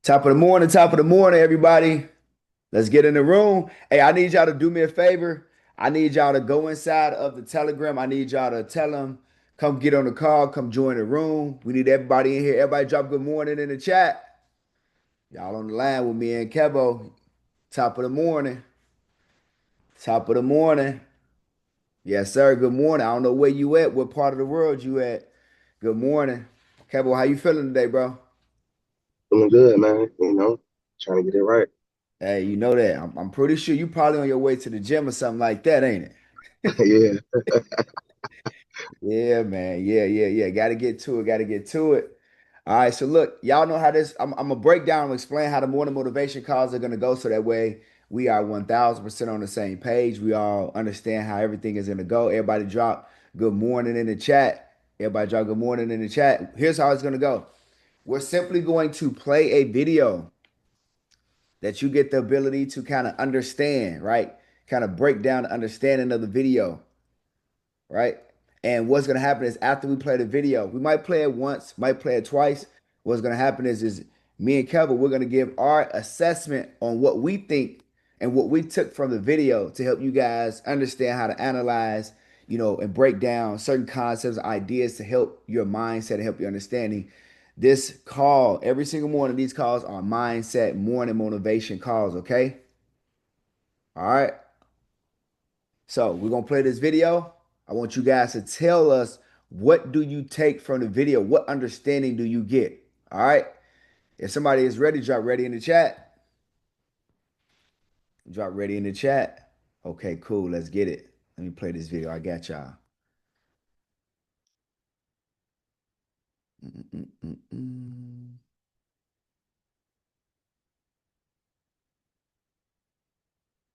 Top of the morning, everybody. Let's get in the room. Hey, I need y'all to do me a favor. I need y'all to go inside of the Telegram. I need y'all to tell them, come get on the call, come join the room. We need everybody in here. Everybody drop good morning in the chat. Y'all on the line with me and Kevo. Top of the morning. Top of the morning. Yes, sir. Good morning. I don't know where you at, what part of the world you at. Good morning. Kevo, how you feeling today, bro? Doing good, man. Trying to get it right. Hey, you know that. I'm pretty sure you probably on your way to the gym or something like that, ain't it? Yeah. Yeah, man. Yeah. Got to get to it. Got to get to it. All right. So look, y'all know how this. I'm gonna break down and explain how the morning motivation calls are gonna go, so that way we are 1,000% on the same page. We all understand how everything is gonna go. Everybody drop good morning in the chat. Everybody drop good morning in the chat. Here's how it's gonna go. We're simply going to play a video that you get the ability to kind of understand, right? Kind of break down the understanding of the video, right? And what's gonna happen is after we play the video, we might play it once, might play it twice. What's gonna happen is me and Kevin, we're gonna give our assessment on what we think and what we took from the video to help you guys understand how to analyze, and break down certain concepts, ideas to help your mindset and help your understanding. This call, every single morning, these calls are mindset morning motivation calls, okay? All right. So we're gonna play this video. I want you guys to tell us, what do you take from the video? What understanding do you get? All right. If somebody is ready, drop ready in the chat. Drop ready in the chat. Okay, cool. Let's get it. Let me play this video. I got y'all. Mm-mm-mm-mm.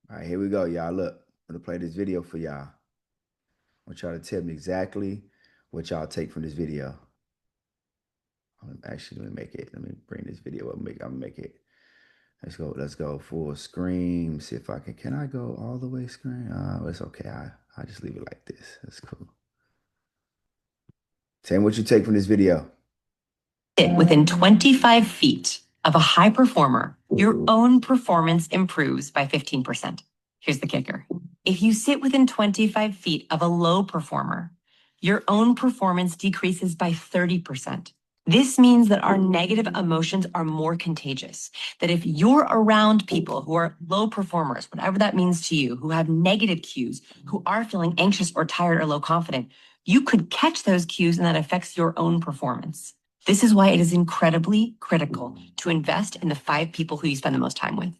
All right, here we go, y'all. Look, I'm gonna play this video for y'all. I want y'all to tell me exactly what y'all take from this video. Actually, let me make it. Let me bring this video up. I'm gonna make it. Let's go full screen. See if I can. Can I go all the way screen? It's okay. I just leave it like this. That's cool. Tell me what you take from this video. Sit within 25 feet of a high performer, your own performance improves by 15%. Here's the kicker. If you sit within 25 feet of a low performer, your own performance decreases by 30%. This means that our negative emotions are more contagious. That if you're around people who are low performers, whatever that means to you, who have negative cues, who are feeling anxious or tired or low confident, you could catch those cues and that affects your own performance. This is why it is incredibly critical to invest in the 5 people who you spend the most time with.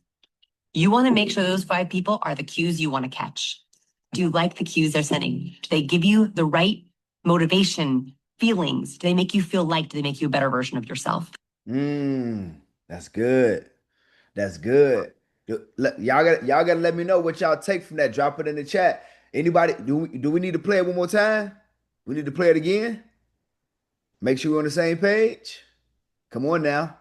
You want to make sure those 5 people are the cues you want to catch. Do you like the cues they're sending? Do they give you the right motivation, feelings? Do they make you feel liked? Do they make you a better version of yourself? Mmm, that's good. That's good. Y'all gotta let me know what y'all take from that. Drop it in the chat. Anybody, do we need to play it one more time? We need to play it again. Make sure we're on the same page. Come on now.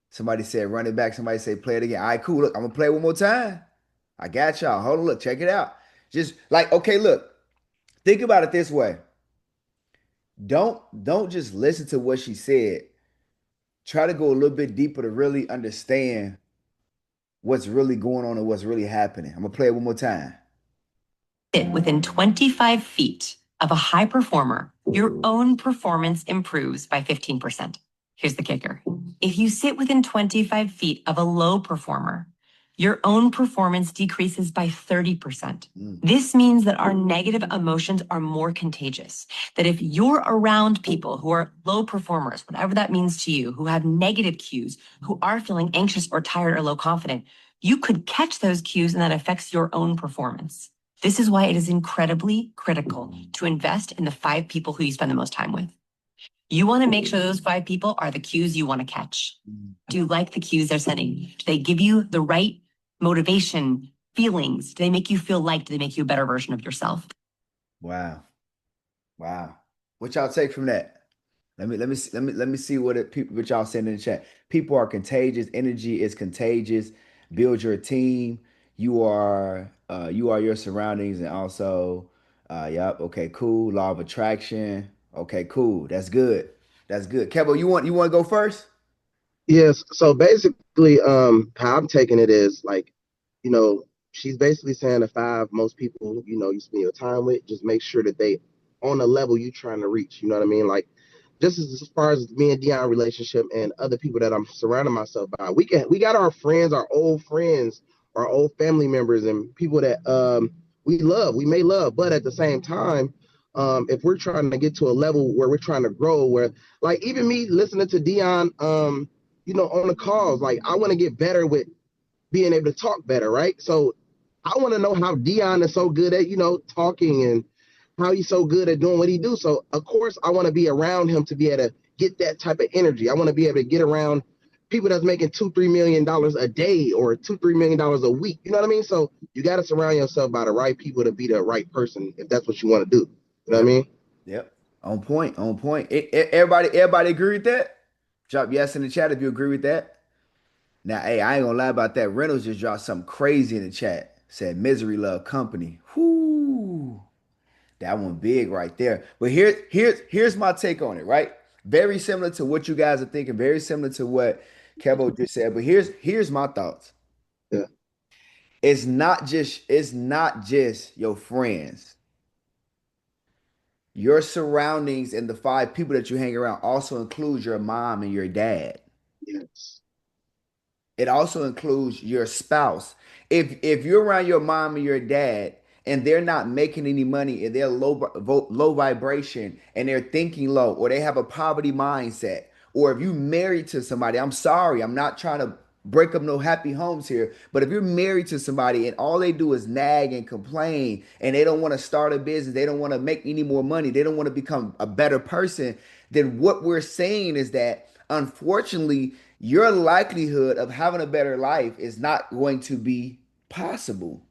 Somebody said run it back. Somebody said play it again. All right, cool. Look, I'm gonna play it one more time. I got y'all. Hold on, look, check it out. Just like, okay, look, think about it this way. Don't just listen to what she said. Try to go a little bit deeper to really understand what's really going on and what's really happening. I'm gonna play it one more time. Sit within 25 feet of a high performer, your own performance improves by 15%. Here's the kicker. If you sit within 25 feet of a low performer, your own performance decreases by 30%. This means that our negative emotions are more contagious. That if you're around people who are low performers, whatever that means to you, who have negative cues, who are feeling anxious or tired or low confident, you could catch those cues and that affects your own performance. This is why it is incredibly critical to invest in the 5 people who you spend the most time with. You want to make sure those 5 people are the cues you want to catch. Do you like the cues they're sending? Do they give you the right motivation, feelings? Do they make you feel liked? Do they make you a better version of yourself? Wow. Wow. What y'all take from that? Let me see what y'all saying in the chat. People are contagious. Energy is contagious. Build your team. You are your surroundings, and also, yep. Okay, cool. Law of attraction. Okay, cool. That's good. That's good. Kevo, you want to go first? Yes. So basically, how I'm taking it is like, you know, she's basically saying the five most people, you spend your time with, just make sure that they on the level you trying to reach. You know what I mean? Like, just as far as me and Dion relationship and other people that I'm surrounding myself by, we got our friends, our old family members, and people that we may love, but at the same time, if we're trying to get to a level where we're trying to grow, where like even me listening to Dion, on the calls. Like I want to get better with being able to talk better, right? So I want to know how Dion is so good at, talking and how he's so good at doing what he do. So of course I want to be around him to be able to get that type of energy. I want to be able to get around people that's making $2-3 million a day or $2-3 million a week. You know what I mean? So you got to surround yourself by the right people to be the right person if that's what you want to do. You know what I Yep. mean? Yep. On point. On point. Everybody agree with that? Drop yes in the chat if you agree with that. Now, hey, I ain't gonna lie about that. Reynolds just dropped something crazy in the chat. Said misery love company. Whoo. That one big right there. But here's my take on it, right? Very similar to what you guys are thinking, very similar to what Kevo just said. But here's my thoughts. Yeah. It's not just your friends. Your surroundings and the five people that you hang around also includes your mom and your dad. Yes. It also includes your spouse. If you're around your mom and your dad and they're not making any money and they're low vibration and they're thinking low or they have a poverty mindset, or if you married to somebody, I'm sorry, I'm not trying to break up no happy homes here, but if you're married to somebody and all they do is nag and complain and they don't want to start a business, they don't want to make any more money, they don't want to become a better person, then what we're saying is that unfortunately your likelihood of having a better life is not going to be possible.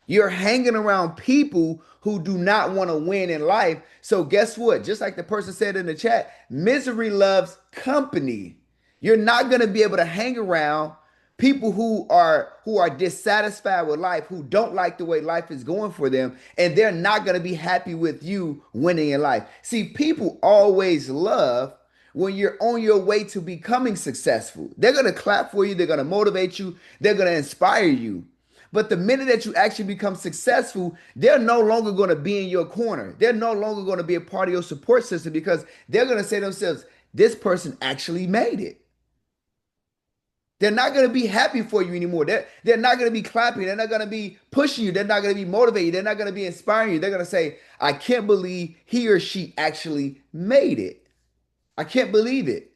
You're hanging around people who do not want to win in life. So guess what? Just like the person said in the chat, misery loves company. You're not going to be able to hang around people who are dissatisfied with life, who don't like the way life is going for them, and they're not going to be happy with you winning in life. See, people always love when you're on your way to becoming successful. They're going to clap for you, they're going to motivate you, they're going to inspire you. But the minute that you actually become successful, they're no longer going to be in your corner. They're no longer going to be a part of your support system because they're going to say to themselves, this person actually made it. They're not going to be happy for you anymore. They're not going to be clapping. They're not going to be pushing you. They're not going to be motivating you. They're not going to be inspiring you. They're going to say, I can't believe he or she actually made it. I can't believe it.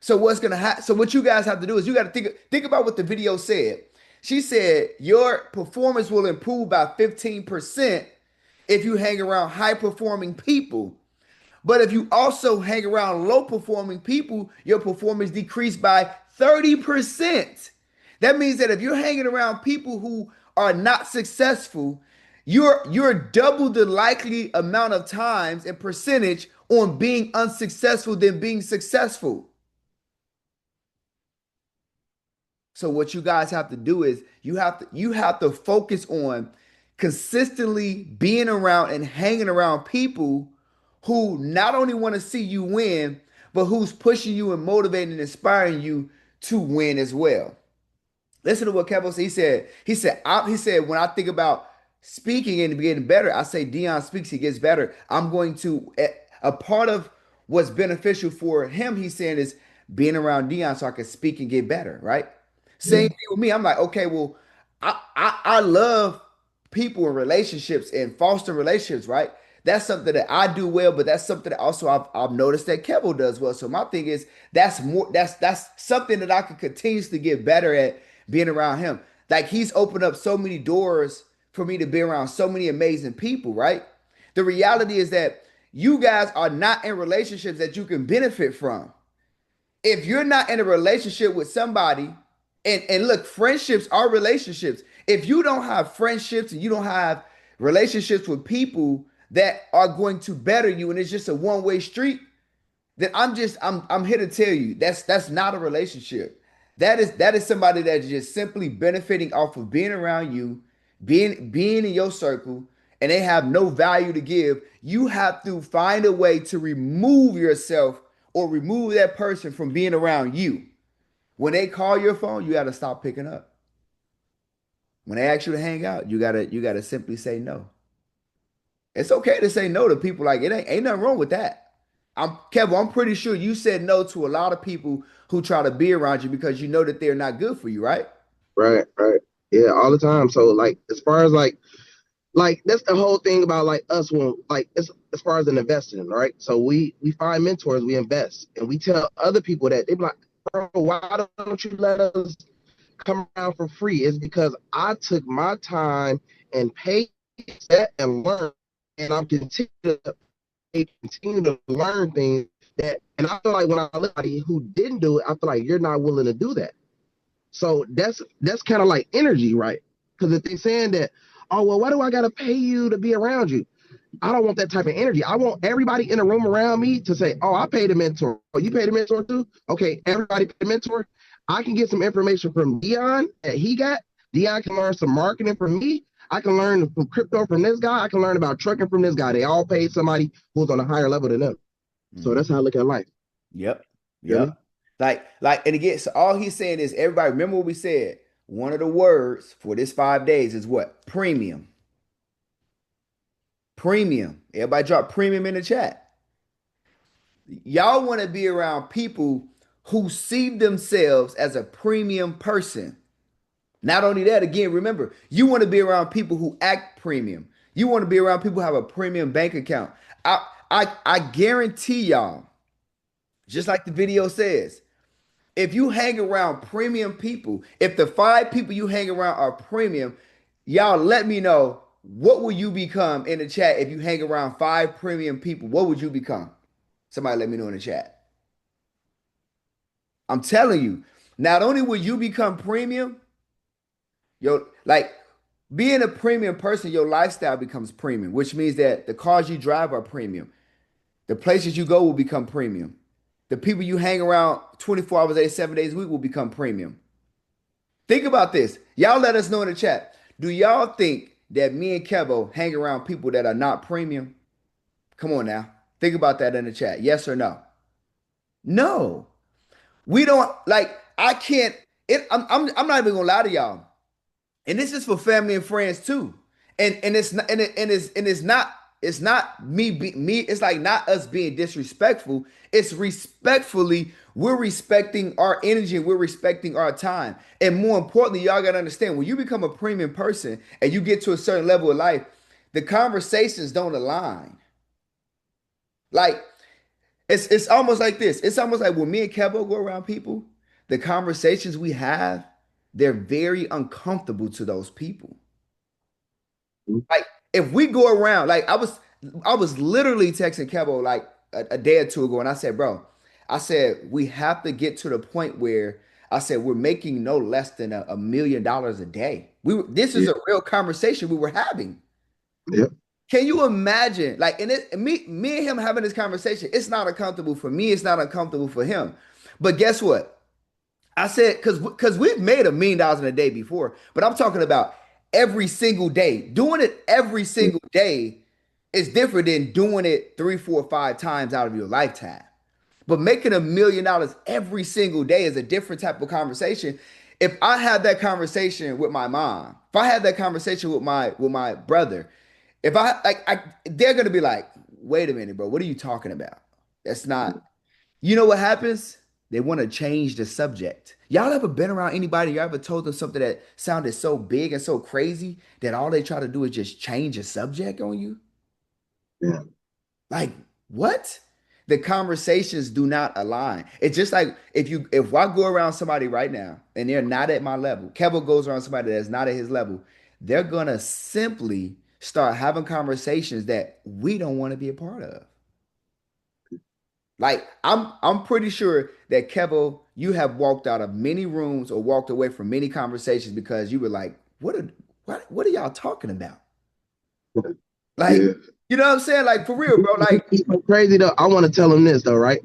So what's gonna happen? So what you guys have to do is you got to think about what the video said. She said your performance will improve by 15% if you hang around high performing people. But if you also hang around low performing people, your performance decreased by 30%. That means that if you're hanging around people who are not successful, you're double the likely amount of times and percentage on being unsuccessful than being successful. So what you guys have to do is you have to focus on consistently being around and hanging around people who not only want to see you win, but who's pushing you and motivating and inspiring you to win as well. Listen to what Kevo said. He said, when I think about speaking and getting better, I say Dion speaks, he gets better. I'm going to a part of what's beneficial for him, he's saying, is being around Dion so I can speak and get better, right? Same thing with me. I'm like, okay, well, I love people and relationships and foster relationships, right? That's something that I do well, but that's something that also I've noticed that Kevo does well. So my thing is that's something that I could continuously get better at being around him. Like he's opened up so many doors for me to be around so many amazing people, right? The reality is that you guys are not in relationships that you can benefit from. If you're not in a relationship with somebody, and look, friendships are relationships. If you don't have friendships and you don't have relationships with people that are going to better you and it's just a one-way street, then I'm here to tell you that's not a relationship. That is somebody that's just simply benefiting off of being around you, being in your circle, and they have no value to give. You have to find a way to remove yourself or remove that person from being around you. When they call your phone, you got to stop picking up. When they ask you to hang out, you gotta simply say no. It's okay to say no to people. Like it ain't nothing wrong with that. Kevin, I'm pretty sure you said no to a lot of people who try to be around you because you know that they're not good for you, right? Right, right. Yeah, all the time. So like as far as like that's the whole thing about like us when like as far as an investing, right? So we find mentors, we invest, and we tell other people that they're like, bro, why don't you let us come around for free? It's because I took my time and paid that and learned, and I'm continue to learn things that, and I feel like when I look at somebody who didn't do it, I feel like you're not willing to do that. So that's kind of like energy, right? Because if they're saying that, oh well, why do I gotta pay you to be around you? I don't want that type of energy. I want everybody in the room around me to say, oh, I paid a mentor. Oh, you paid a mentor too? Okay, everybody paid a mentor. I can get some information from Dion that he got. Dion can learn some marketing from me. I can learn from crypto from this guy. I can learn about trucking from this guy. They all paid somebody who's on a higher level than them. So Mhm. that's how I look at life. Yep. You know what I Yep. And again, so all he's saying is everybody remember what we said. One of the words for this 5 days is what? Premium. Premium. Everybody drop premium in the chat. Y'all want to be around people who see themselves as a premium person. Not only that, again, remember, you want to be around people who act premium. You want to be around people who have a premium bank account. I guarantee y'all, just like the video says, if you hang around premium people, if the 5 people you hang around are premium, y'all let me know what will you become in the chat if you hang around 5 premium people. What would you become? Somebody let me know in the chat. I'm telling you, not only will you become premium, like being a premium person, your lifestyle becomes premium, which means that the cars you drive are premium. The places you go will become premium. The people you hang around 24 hours a day, 7 days a week will become premium. Think about this. Y'all let us know in the chat. Do y'all think that me and Kevo hang around people that are not premium? Come on now. Think about that in the chat. Yes or no? No. We don't like I can't I'm not even gonna lie to y'all. And this is for family and friends too. And it's not it's not me it's like not us being disrespectful. It's respectfully we're respecting our energy and we're respecting our time. And more importantly, y'all got to understand when you become a premium person and you get to a certain level of life, the conversations don't align. Like it's almost like this. It's almost like when me and Kevo go around people, the conversations we have, they're very uncomfortable to those people. Like if we go around, like I was literally texting Kevo like a day or two ago, and I said, bro, I said we have to get to the point where I said we're making no less than $1 million a day. This is Yeah, a real conversation we were having. yeah, Can you imagine? Like, and me and him having this conversation, it's not uncomfortable for me, it's not uncomfortable for him. But guess what? I said, because we've made $1 million in a day before, but I'm talking about every single day. Doing it every yeah, single day is different than doing it 3, 4, 5 times out of your lifetime. But making $1 million every single day is a different type of conversation. If I had that conversation with my mom, if I had that conversation with my brother, if they're gonna be like, wait a minute, bro, what are you talking about? That's not. You know what happens? They want to change the subject. Y'all ever been around anybody? You ever told them something that sounded so big and so crazy that all they try to do is just change a subject on you? yeah. Like, what? The conversations do not align. It's just like if I go around somebody right now and they're not at my level, Kevin goes around somebody that's not at his level, they're gonna simply start having conversations that we don't want to be a part of. Like I'm pretty sure that Kevo, you have walked out of many rooms or walked away from many conversations because you were like, what are y'all talking about? Like, Yeah. you know what I'm saying? Like for real, bro. Like, It's so crazy though. I want to tell them this though, right?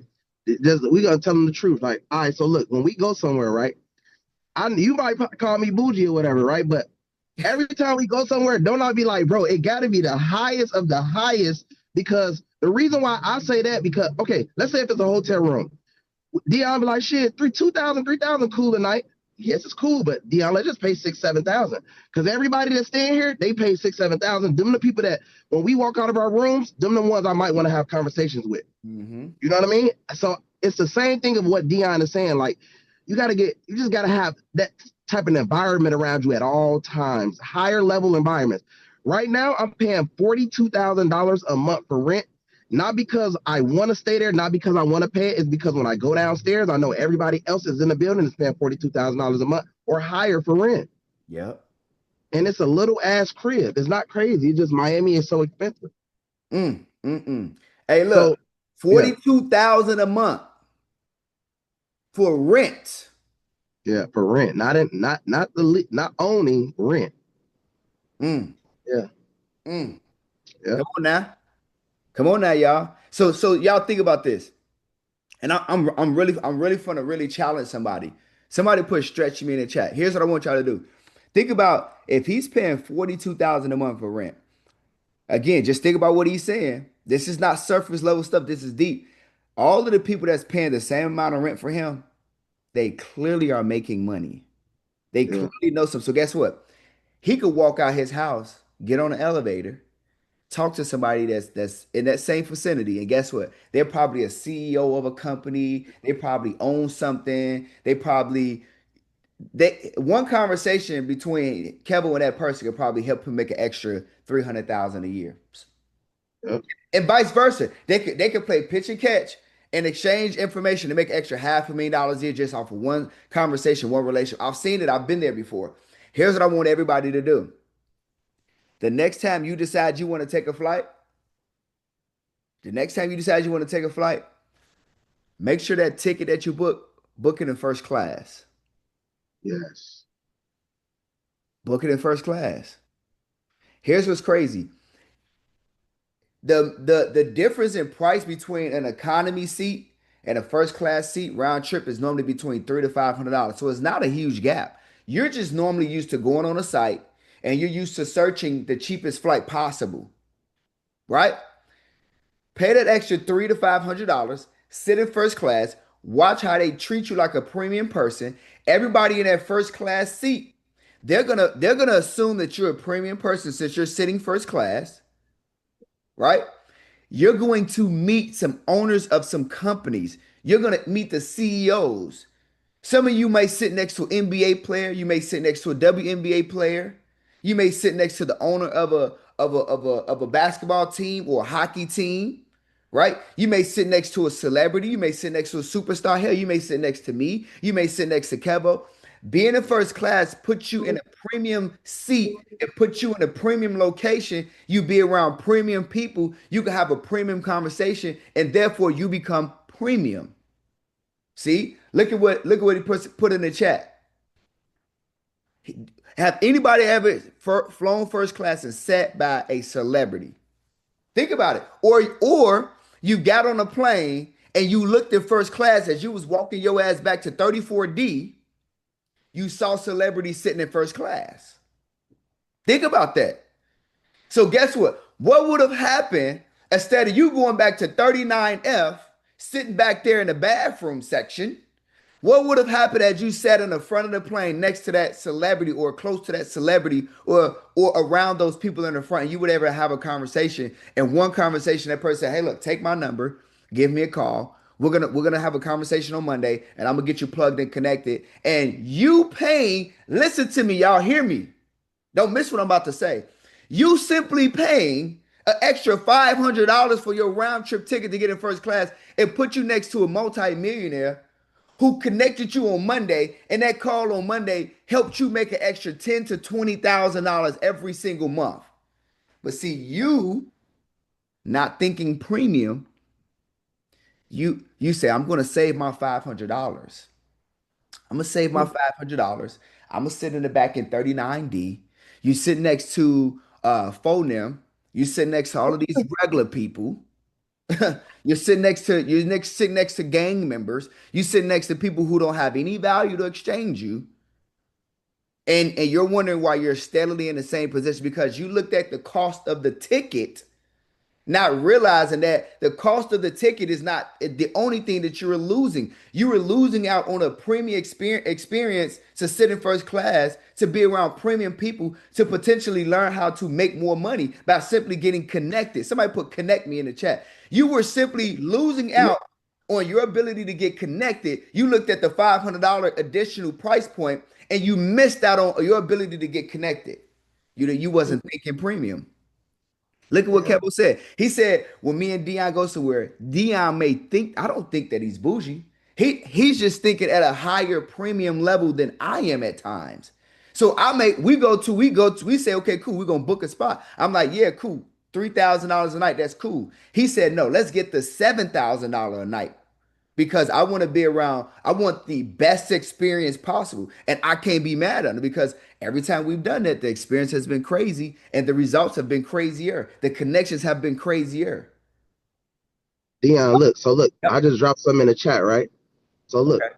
We gotta tell them the truth. Like, all right, so look, when we go somewhere, right? You might call me bougie or whatever, right? But every time we go somewhere, don't I be like, bro, it got to be the highest of the highest because The reason why I say that because okay, let's say if it's a hotel room, Dion be like, shit, 2,000, 3,000 cool tonight. Yes, it's cool, but Dion, let's just pay 6,000, 7,000. Because everybody that's staying here, they pay 6,000, 7,000. Them the people that when we walk out of our rooms, them the ones I might want to have conversations with. Mm-hmm. You know what I mean? So it's the same thing of what Dion is saying. Like, you just gotta have that type of environment around you at all times, higher level environments. Right now, I'm paying $42,000 a month for rent. Not because I want to stay there, not because I want to pay it. It's because when I go downstairs, I know everybody else is in the building is paying $42,000 a month or higher for rent. Yep. And it's a little ass crib. It's not crazy. It's just Miami is so expensive. Hey, look, So yeah, 42,000 a month for rent. yeah, for rent, not owning rent. Mm, Yeah, mm. yeah, Come on now, y'all. So y'all think about this. And I'm really fun to really challenge somebody. Somebody put stretch me in the chat. Here's what I want y'all to do. Think about if he's paying 42,000 a month for rent. Again, just think about what he's saying. This is not surface level stuff. This is deep. All of the people that's paying the same amount of rent for him, they clearly are making money. They yeah, clearly know some. So guess what? He could walk out his house, get on an elevator, talk to somebody that's in that same vicinity, and guess what? They're probably a CEO of a company. They probably own something. They one conversation between Kevin and that person could probably help him make an extra 300,000 a year, yeah, and vice versa. They could play pitch and catch and exchange information to make extra $500,000 a year just off of one conversation, one relationship. I've seen it. I've been there before. Here's what I want everybody to do. The next time you decide you want to take a flight, the next time you decide you want to take a flight, make sure that ticket that you book it in first class. yes, Book it in first class. Here's what's crazy. The difference in price between an economy seat and a first class seat round trip is normally between $300 to $500. So it's not a huge gap. You're just normally used to going on a site and you're used to searching the cheapest flight possible, right? Pay that extra $300 to $500, sit in first class, watch how they treat you like a premium person. Everybody in that first class seat, they're gonna assume that you're a premium person since you're sitting first class, right? You're going to meet some owners of some companies. You're going to meet the CEOs. Some of you may sit next to an NBA player. You may sit next to a WNBA player. You may sit next to the owner of a basketball team or a hockey team, right? You may sit next to a celebrity. You may sit next to a superstar. Hell, you may sit next to me. You may sit next to Kevo. Being in first class puts you in a premium seat. It puts you in a premium location. You be around premium people. You can have a premium conversation, and therefore you become premium. See, look at what he put in the chat. Have anybody ever flown first class and sat by a celebrity? Think about it. Or you got on a plane and you looked at first class as you was walking your ass back to 34D. You saw celebrities sitting in first class. Think about that. So guess what? What would have happened instead of you going back to 39F, sitting back there in the bathroom section? What would have happened as you sat in the front of the plane next to that celebrity or close to that celebrity or around those people in the front? And you would ever have a conversation, and one conversation that person said, "Hey, look, take my number, give me a call. We're gonna have a conversation on Monday, and I'm gonna get you plugged and connected." And you paying, listen to me, y'all hear me. Don't miss what I'm about to say. You simply paying an extra $500 for your round trip ticket to get in first class and put you next to a multi-millionaire who connected you on Monday, and that call on Monday helped you make an extra $10,000 to $20,000 every single month. But see, you not thinking premium, you say, I'm gonna save my $500. I'm gonna save my $500. I'm gonna sit in the back in 39D. You sit next to Phonem. You sit next to all of these regular people. Sitting next to gang members. You sit next to people who don't have any value to exchange you. And you're wondering why you're steadily in the same position because you looked at the cost of the ticket not realizing that the cost of the ticket is not the only thing that you're losing. You are losing out on a premium experience to sit in first class, to be around premium people, to potentially learn how to make more money by simply getting connected. Somebody put connect me in the chat. You were simply losing Yeah. out on your ability to get connected. You looked at the $500 additional price point and you missed out on your ability to get connected. You wasn't thinking premium. Look at what Yeah. Kevo said. He said, when me and Dion go somewhere, Dion may think, I don't think that he's bougie. He's just thinking at a higher premium level than I am at times. So we say, okay, cool, we're gonna book a spot. I'm like, yeah, cool. $3,000 a night, that's cool. He said, no, let's get the $7,000 a night because I want to be around, I want the best experience possible. And I can't be mad at him because every time we've done that, the experience has been crazy and the results have been crazier. The connections have been crazier. Dion, look. So look, Yep. I just dropped something in the chat, right? So look, Okay.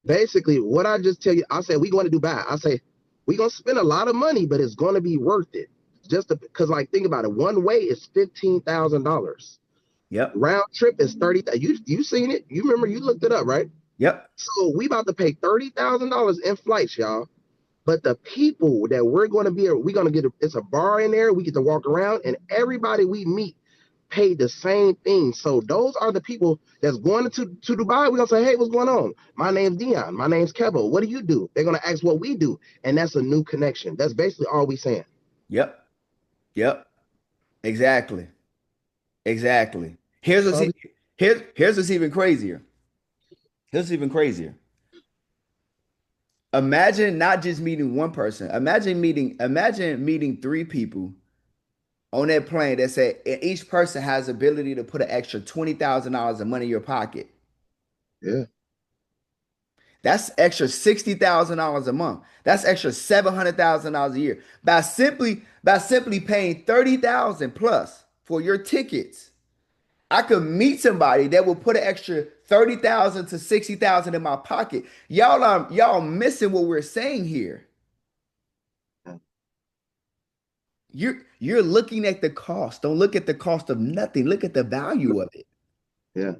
basically what I just tell you, I said we going to Dubai. I say we gonna spend a lot of money, but it's gonna be worth it. Just because, like, think about it. One way is $15,000. Yep. Round trip is 30. You seen it? You remember? You looked it up, right? Yep. So we about to pay $30,000 in flights, y'all. But the people that we're gonna get it's a bar in there. We get to walk around, and everybody we meet paid the same thing. So those are the people that's going to Dubai. We're gonna say, hey, what's going on? My name's Dion. My name's Kevo. What do you do? They're gonna ask what we do, and that's a new connection. That's basically all we saying. Yep. Yep. Exactly. Exactly. Here's That's what's all we, here's what's even crazier. Here's what's even crazier. Imagine not just meeting one person. Imagine meeting three people on that plane that said each person has ability to put an extra $20,000 of money in your pocket. yeah. That's extra $60,000 a month. That's extra $700,000 a year. By simply paying 30,000 plus for your tickets, I could meet somebody that will put an extra 30,000 to 60,000 in my pocket. Y'all missing what we're saying here. You're looking at the cost. Don't look at the cost of nothing. Look at the value of it. Yeah.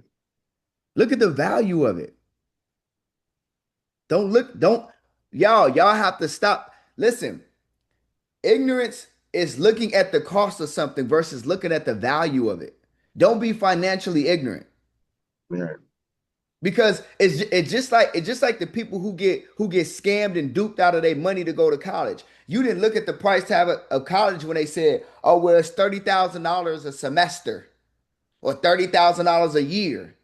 Look at the value of it. Don't y'all have to stop. Listen, ignorance is looking at the cost of something versus looking at the value of it. Don't be financially ignorant. Yeah. Because it's just like the people who get scammed and duped out of their money to go to college. You didn't look at the price tag of college when they said, "Oh, well, it's $30,000 a semester or $30,000 a year."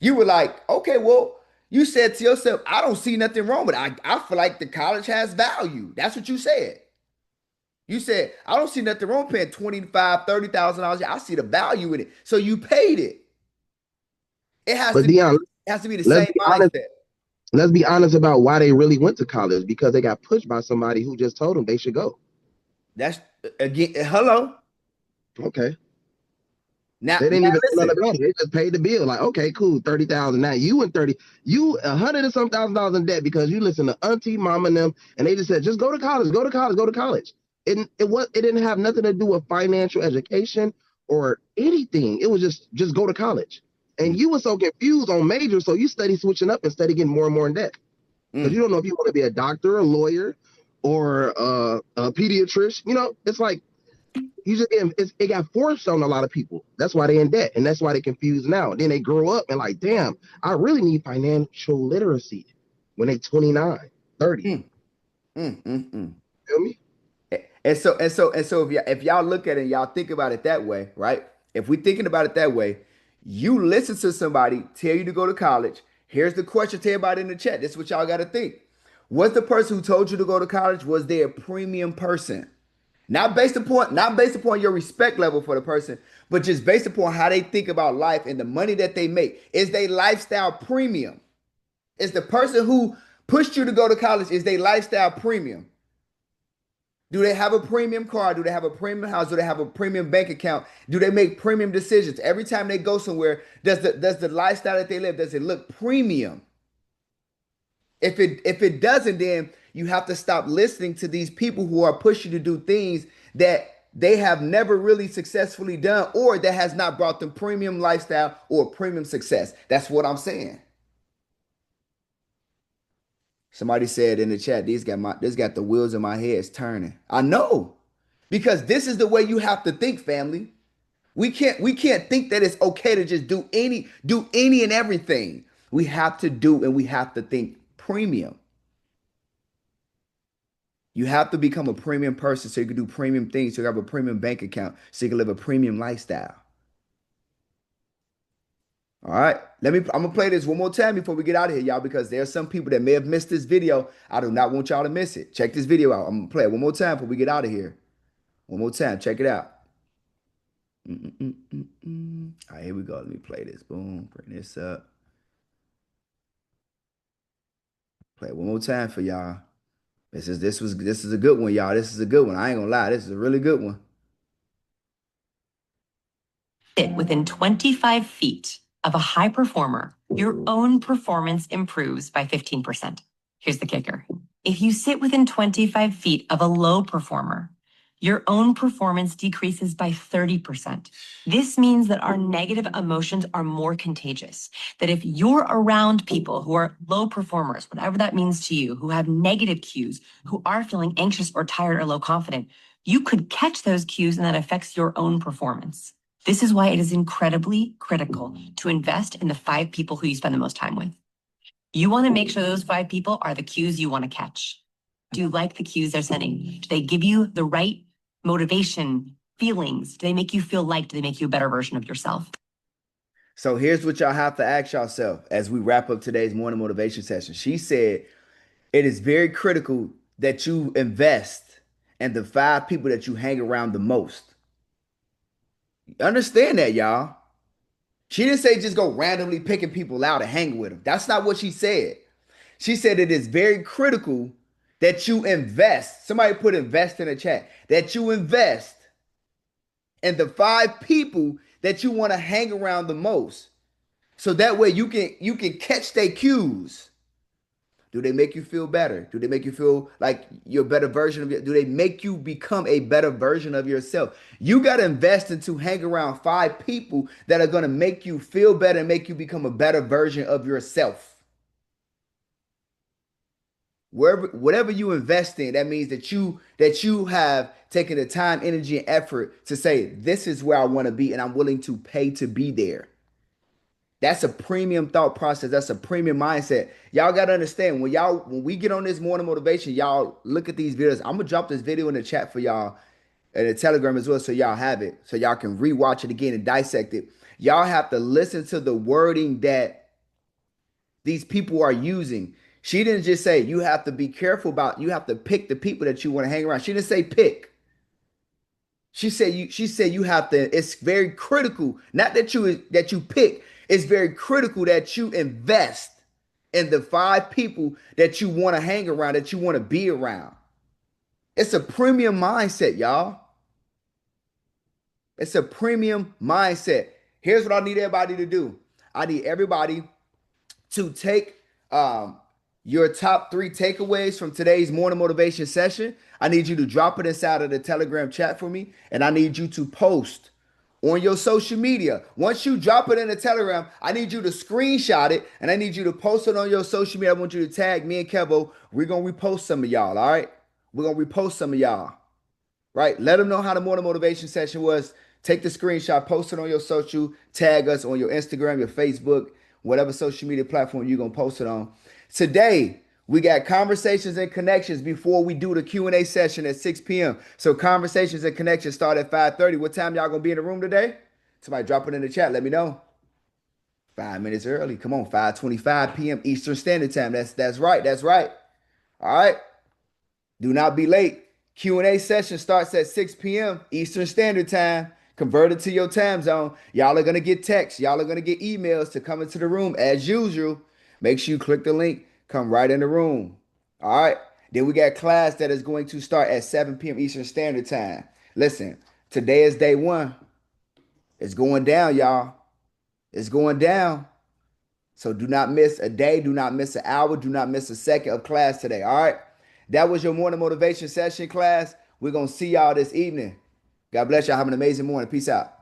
You were like, "Okay, well," you said to yourself, "I don't see nothing wrong with it. I feel like the college has value." That's what you said. You said, "I don't see nothing wrong paying 25, $30,000. I see the value in it." So you paid it. It has But to be Dion, it has to be the let's same be honest. mindset. Let's be honest about why they really went to college, because they got pushed by somebody who just told them they should go. That's again, hello. Okay. Now, They didn't now even know listen. nothing about it. They just paid the bill. Like, okay, cool, 30,000. Now you and 30, you 100 and some $1,000 in debt because you listen to auntie, mom, and them, and they just said, just go to college, go to college, go to college. It didn't have nothing to do with financial education or anything. It was just go to college. And Mm, you were so confused on major, so you study switching up instead of getting more and more in debt. Because mm. you don't know if you want to be a doctor, a lawyer, or a pediatrician. It's like you just it got forced on a lot of people. That's why they in debt, and that's why they confused now. Then they grow up and like, damn, I really need financial literacy when they 29, 30. Mm, mm. Feel me? And so if y'all look at it and y'all think about it that way, right? If we thinking about it that way, you listen to somebody tell you to go to college. Here's the question to everybody in the chat. This is what y'all got to think. Was the person who told you to go to college, was they a premium person? Not based upon your respect level for the person, but just based upon how they think about life and the money that they make. Is they lifestyle premium? Is the person who pushed you to go to college, is they lifestyle premium? Do they have a premium car? Do they have a premium house? Do they have a premium bank account? Do they make premium decisions? Every time they go somewhere, does the lifestyle that they live, does it look premium? If it doesn't, then you have to stop listening to these people who are pushing you to do things that they have never really successfully done, or that has not brought them premium lifestyle or premium success. That's what I'm saying. Somebody said in the chat, this got the wheels in my head turning. I know. Because this is the way you have to think, family. We can't think that it's okay to just do any and everything. We have to do and we have to think premium. You have to become a premium person so you can do premium things, so you have a premium bank account, so you can live a premium lifestyle. All right. I'm gonna play this one more time before we get out of here, y'all, because there are some people that may have missed this video. I do not want y'all to miss it. Check this video out. I'm gonna play it one more time before we get out of here. One more time. Check it out. All right, here we go. Let me play this. Boom. Bring this up. Play it one more time for y'all. This is a good one, y'all. This is a good one. I ain't gonna lie. This is a really good one. Sit within 25 feet of a high performer, your own performance improves by 15%. Here's the kicker. If you sit within 25 feet of a low performer, your own performance decreases by 30%. This means that our negative emotions are more contagious. That if you're around people who are low performers, whatever that means to you, who have negative cues, who are feeling anxious or tired or low confident, you could catch those cues and that affects your own performance. This is why it is incredibly critical to invest in the 5 people who you spend the most time with. You want to make sure those 5 people are the cues you want to catch. Do you like the cues they're sending? Do they give you the right motivation, feelings? Do they make you feel liked? Do they make you a better version of yourself? So here's what y'all have to ask yourself as we wrap up today's morning motivation session. She said, it is very critical that you invest in the 5 people that you hang around the most. Understand that, y'all. She didn't say just go randomly picking people out and hang with them. That's not what she said. She said it is very critical that you invest. Somebody put invest in the chat. That you invest in the 5 people that you want to hang around the most. So that way you can catch their cues. Do they make you feel better? Do they make you feel like you're a better version of you? Do they make you become a better version of yourself? You got to invest into hang around 5 people that are going to make you feel better and make you become a better version of yourself. Whatever you invest in, that means that you have taken the time, energy, and effort to say, this is where I want to be, and I'm willing to pay to be there. That's a premium thought process. That's a premium mindset. Y'all got to understand when we get on this morning motivation, y'all look at these videos. I'm going to drop this video in the chat for y'all and the Telegram as well. So y'all have it, so y'all can rewatch it again and dissect it. Y'all have to listen to the wording that these people are using. She didn't just say you have to be careful about, you have to pick the people that you want to hang around. She didn't say pick. She said you have to, it's very critical, not that you pick. It's very critical that you invest in the 5 people that you want to hang around, that you want to be around. It's a premium mindset, y'all. It's a premium mindset. Here's what I need everybody to do. I need everybody to take your top 3 takeaways from today's morning motivation session. I need you to drop it inside of the Telegram chat for me, and I need you to post on your social media. Once you drop it in the Telegram, I need you to screenshot it, and I need you to post it on your social media. I want you to tag me and Kevo. We're going to repost some of y'all, all right? We're going to repost some of y'all, right? Let them know how the morning motivation session was. Take the screenshot, post it on your social, tag us on your Instagram, your Facebook, whatever social media platform you're going to post it on. Today, we got conversations and connections before we do the Q&A session at 6 p.m. So conversations and connections start at 5:30. What time y'all gonna be in the room today? Somebody drop it in the chat. Let me know. 5 minutes early. Come on, 5:25 p.m. Eastern Standard Time. That's right. That's right. All right. Do not be late. Q&A session starts at 6 p.m. Eastern Standard Time. Convert it to your time zone. Y'all are gonna get texts. Y'all are gonna get emails to come into the room as usual. Make sure you click the link. Come right in the room. All right. Then we got class that is going to start at 7 p.m. Eastern Standard Time. Listen, today is day 1. It's going down, y'all. It's going down. So do not miss a day. Do not miss an hour. Do not miss a second of class today. All right. That was your morning motivation session, class. We're going to see y'all this evening. God bless y'all. Have an amazing morning. Peace out.